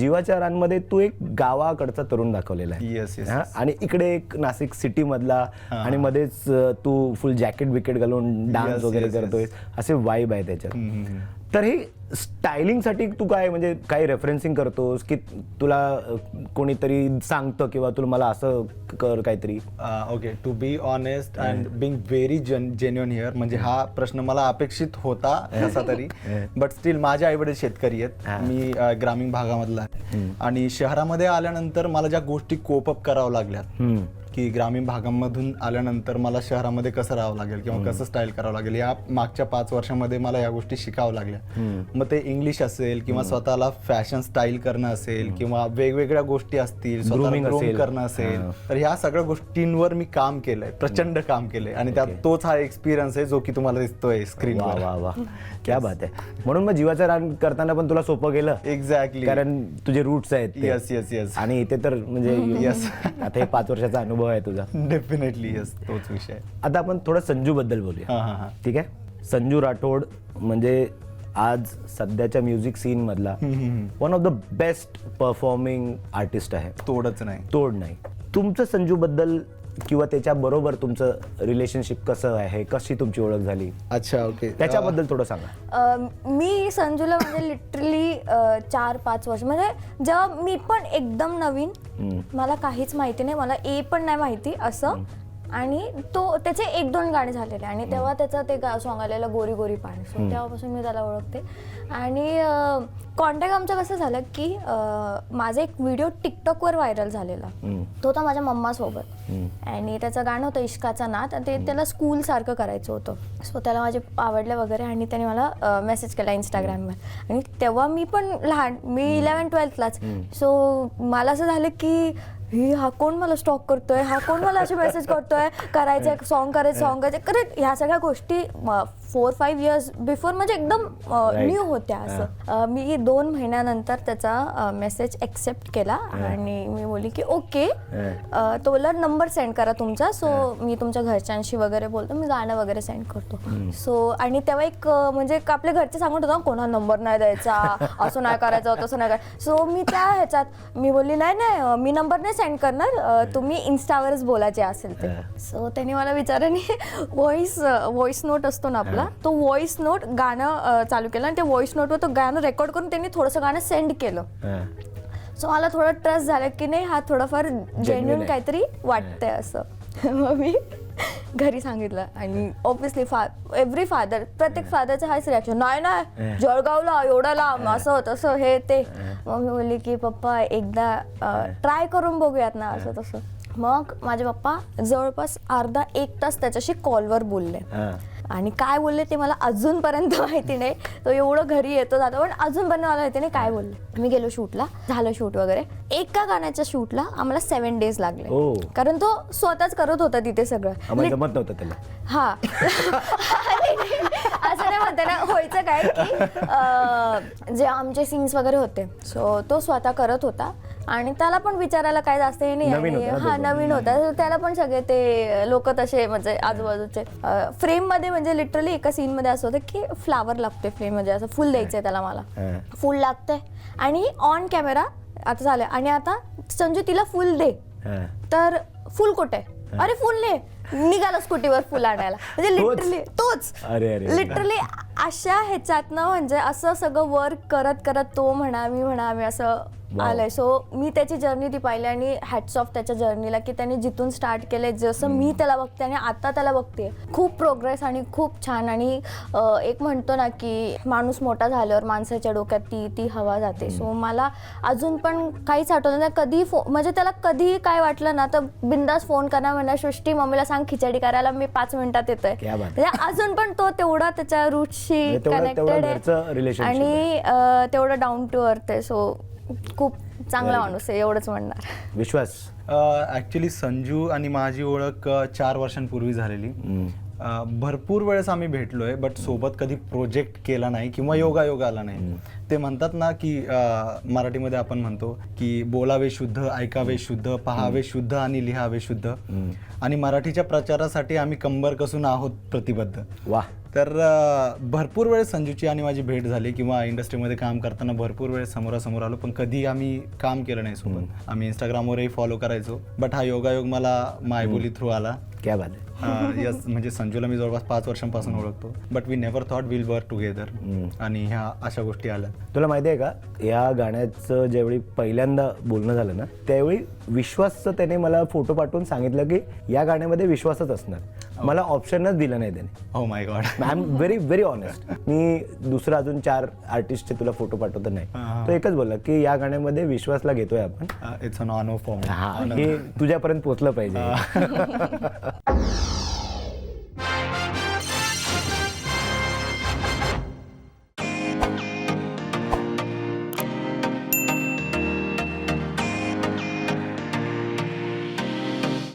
जीवाच्या रानमध्ये तू एक गावाकडचा तरुण दाखवलेला आहे. Yes yes. आणि इकडे एक नाशिक सिटी मधला आणि मध्येच तू फुल जॅकेट विकेट घालून डान्स वगैरे करतोय, असे वाईब आहे त्याच्यात. तर हे स्टायलिंग साठी तू काय म्हणजे काही रेफरन्सिंग करतोस की तुला कोणीतरी सांगतं किंवा तुला मला असं कर काहीतरी? Okay, to be honest and being very genuine here, म्हणजे हा प्रश्न मला अपेक्षित होता कसा तरी, बट स्टील माझे आईवडील शेतकरी आहेत, मी ग्रामीण भागामधला आहे आणि शहरामध्ये आल्यानंतर मला ज्या गोष्टी कोपअप करावं लागल्यात की ग्रामीण भागामधून आल्यानंतर मला शहरामध्ये कसं राहावं लागेल किंवा कसं स्टाईल करावं लागेल, या मागच्या 5 वर्षांमध्ये मला या गोष्टी शिकावं लागल्या. मग ते इंग्लिश असेल किंवा स्वतःला फॅशन स्टाईल करणं असेल किंवा वेगवेगळ्या गोष्टी असतील, स्वतःला ग्रूम करणं असेल, तर ह्या सगळ्या गोष्टींवर मी काम केलंय, प्रचंड काम केलंय आणि त्यात तोच हा एक्सपिरियन्स आहे जो की तुम्हाला दिसतोय स्क्रीनवर. वा वा, क्या बात आहे. म्हणून मग जीवाचं रान करताना पण तुला सोपं गेलं. एक्झॅक्टली, कारण तुझे रूट्स आहेत. Yes yes yes. आणि इथे तर म्हणजे येस, आता हे 5 वर्षाचा अनुभव आहे तुझा. डेफिनेटली येस, तोच विषय. आता आपण थोडं संजू बद्दल बोलूया. ठीक आहे. संजू राठोड म्हणजे आज सध्याच्या म्युझिक सीन मधला one of the best performing artist आहे. तोड नाही. तुमचं संजू बद्दल किंवा त्याच्या बरोबर तुमचं रिलेशनशिप कसं आहे, कशी तुमची ओळख झाली? अच्छा, ओके, त्याच्याबद्दल थोडं सांगा. मी संजूला म्हणजे लिटरली 4-5 वर्ष, म्हणजे जेव्हा मी पण एकदम नवीन, मला काहीच माहिती नाही, मला ए पण नाही माहिती असं, आणि त्याचे 1-2 गाणे झालेले आणि तेव्हा त्याचं ते सॉंग आलेलं गोरी गोरी पाणी, सो तेव्हापासून मी त्याला ओळखते. आणि कॉन्टॅक्ट आमचं कसं झालं की माझा एक व्हिडिओ टिकटॉकवर व्हायरल झालेला, तो होता माझ्या मम्मासोबत, आणि त्याचं गाणं होतं इश्काचा नाद, ते त्याला स्कूल सारखं करायचं होतं, सो त्याला माझे आवडलं वगैरे आणि त्याने मला मेसेज केला इंस्टाग्रामवर. आणि तेव्हा मी पण लहान, मी 11th-12thलाच, सो मला असं झालं की हा कोण मला स्टॉक करतोय, हा कोण मला असे मेसेज करतोय, करायचं सॉन्ग करत ह्या सगळ्या गोष्टी 4-5 इयर्स बिफोर म्हणजे एकदम न्यू होत्या. असं मी 2 महिन्यानंतर त्याचा मेसेज एक्सेप्ट केला आणि मी बोलली की ओके, तो बोलला नंबर सेंड करा तुमचा, सो मी तुमच्या घरच्यांशी वगैरे बोलतो, मी गाणं वगैरे सेंड करतो. सो आणि तेव्हा एक म्हणजे आपल्या घरचे सांगत होता कोणा नंबर नाही द्यायचा, असं नाही करायचं, तसं नाही करायचं. सो मी त्या ह्याच्यात मी बोलली नाही मी नंबर नाही सेंड करणार, तुम्ही इन्स्टावरच बोलायचे असेल ते. सो त्यांनी मला विचाराने व्हॉइस नोट असतो ना आपला, तो व्हॉइस नोट गाणं चालू केलं आणि त्या व्हॉइस नोटवर तो गाणं रेकॉर्ड करून त्यांनी थोडंसं गाणं सेंड केलं. सो मला थोडं ट्रस्ट झालं की नाही हा थोडंफार जेन्युइन काहीतरी वाटतंय असं. मग मी घरी सांगितलं आणि ऑब्व्हियसली एव्हरी फादर, प्रत्येक फादरचं हाच रिॲक्शन, नाही जळगावला एवढं लांब असं तसं हे ते. मग मी बोलली की पप्पा एकदा ट्राय करून बघूयात ना असं तसं. मग माझे पप्पा जवळपास अर्धा 1 तास त्याच्याशी कॉलवर बोलले आणि काय बोलले ते मला अजूनपर्यंत माहिती नाही. तो एवढं घरी येतो जातो पण अजूनपर्यंत मला माहिती नाही काय बोलले. मी गेलो शूटला, झालं शूट वगैरे. एका गाण्याच्या शूटला आम्हाला 7 days लागले, कारण तो स्वतःच करत होता तिथे सगळं. जमत नव्हतं त्याला. हा असं नाही म्हणते ना, व्हायचं काय की जे आमचे सीन्स वगैरे होते सो तो स्वतः करत होता आणि त्याला पण विचारायला काय जास्त हे नाही. हा नवीन होता, त्याला पण सगळे ते लोक तसे म्हणजे आजूबाजूचे फ्रेम मध्ये म्हणजे लिटरली एका सीन मध्ये असं होतं की फ्लावर लागतोय फ्रेम म्हणजे असं फुल द्यायचंय त्याला, मला फुल लागतंय आणि ऑन कॅमेरा आता झालं आणि आता संजू तिला फुल दे, तर फुल कुठे, अरे फुल ने निघाला स्कूटीवर फुल आणायला, म्हणजे लिटरली तोच लिटरली अशा ह्याच्यातनं म्हणजे असं सगळं वर्क करत करत तो म्हणा मी म्हणा आम्ही असं आलंय. सो मी त्याची जर्नी ती पाहिली आणि हॅट्स ऑफ त्याच्या जर्नीला की त्याने जिथून स्टार्ट केलंय, जसं मी त्याला बघते आणि आता त्याला बघते, खूप प्रोग्रेस आणि खूप छान. आणि एक म्हणतो ना की माणूस मोठा झाल्यावर माणसाच्या डोक्यात ती हवा जाते. सो मला अजून पण काहीच आठवलं नाही कधी म्हणजे त्याला कधी काय वाटलं ना तर बिंदास फोन करणार, म्हणा सृष्टी मम्मीला सांग खिचडी करायला, मी 5 मिनिटात येतोय. म्हणजे अजून पण तो तेवढा त्याच्या रूटशी कनेक्टेड आहे आणि तेवढं डाऊन टू अर्थ आहे. सो खूप चांगला माणूस आहे, एवढंच म्हणणार. विश्वास? ऍक्च्युली संजू आणि माझी ओळख 4 वर्षांपूर्वी झालेली. भरपूर वेळेस आम्ही भेटलोय बट सोबत कधी प्रोजेक्ट केला नाही किंवा योगायोग आला नाही. ते म्हणतात ना की मराठीमध्ये आपण म्हणतो की बोलावे शुद्ध, ऐकावे शुद्ध, पहावे शुद्ध आणि लिहावे शुद्ध. आणि मराठीच्या प्रचारासाठी आम्ही कंबर कसून आहोत प्रतिबद्ध. वा. तर भरपूर वेळेस संजूची आणि माझी भेट झाली किंवा इंडस्ट्रीमध्ये काम करताना भरपूर वेळेस समोरासमोर आलो, पण कधी आम्ही काम केलं नाही सोबत. आम्ही इंस्टाग्रामवरही फॉलो करायचो, बट हा योगायोग मला मायबोली थ्रू आला. क्या बात आहे. यस, म्हणजे संजूला मी जवळपास 5 वर्षांपासून ओळखतो, but we never thought will work together. आणि ह्या अशा गोष्टी आल्या. तुला माहिती आहे का, या गाण्याचं ज्यावेळी पहिल्यांदा बोलणं झालं ना, त्यावेळी विश्वासचं त्याने मला फोटो पाठवून सांगितलं की या गाण्यामध्ये विश्वासच असणार. मला ऑप्शनच दिलं नाही त्याने. हो my god. I am very very honest. मी दुसरं अजून 4 आर्टिस्टचे तुला फोटो पाठवतो नाही, तो एकच बोलला की या गाण्यामध्ये विश्वासला घेतोय आपण. It's an honour for me. हा, हे तुझ्यापर्यंत पोहोचलं पाहिजे.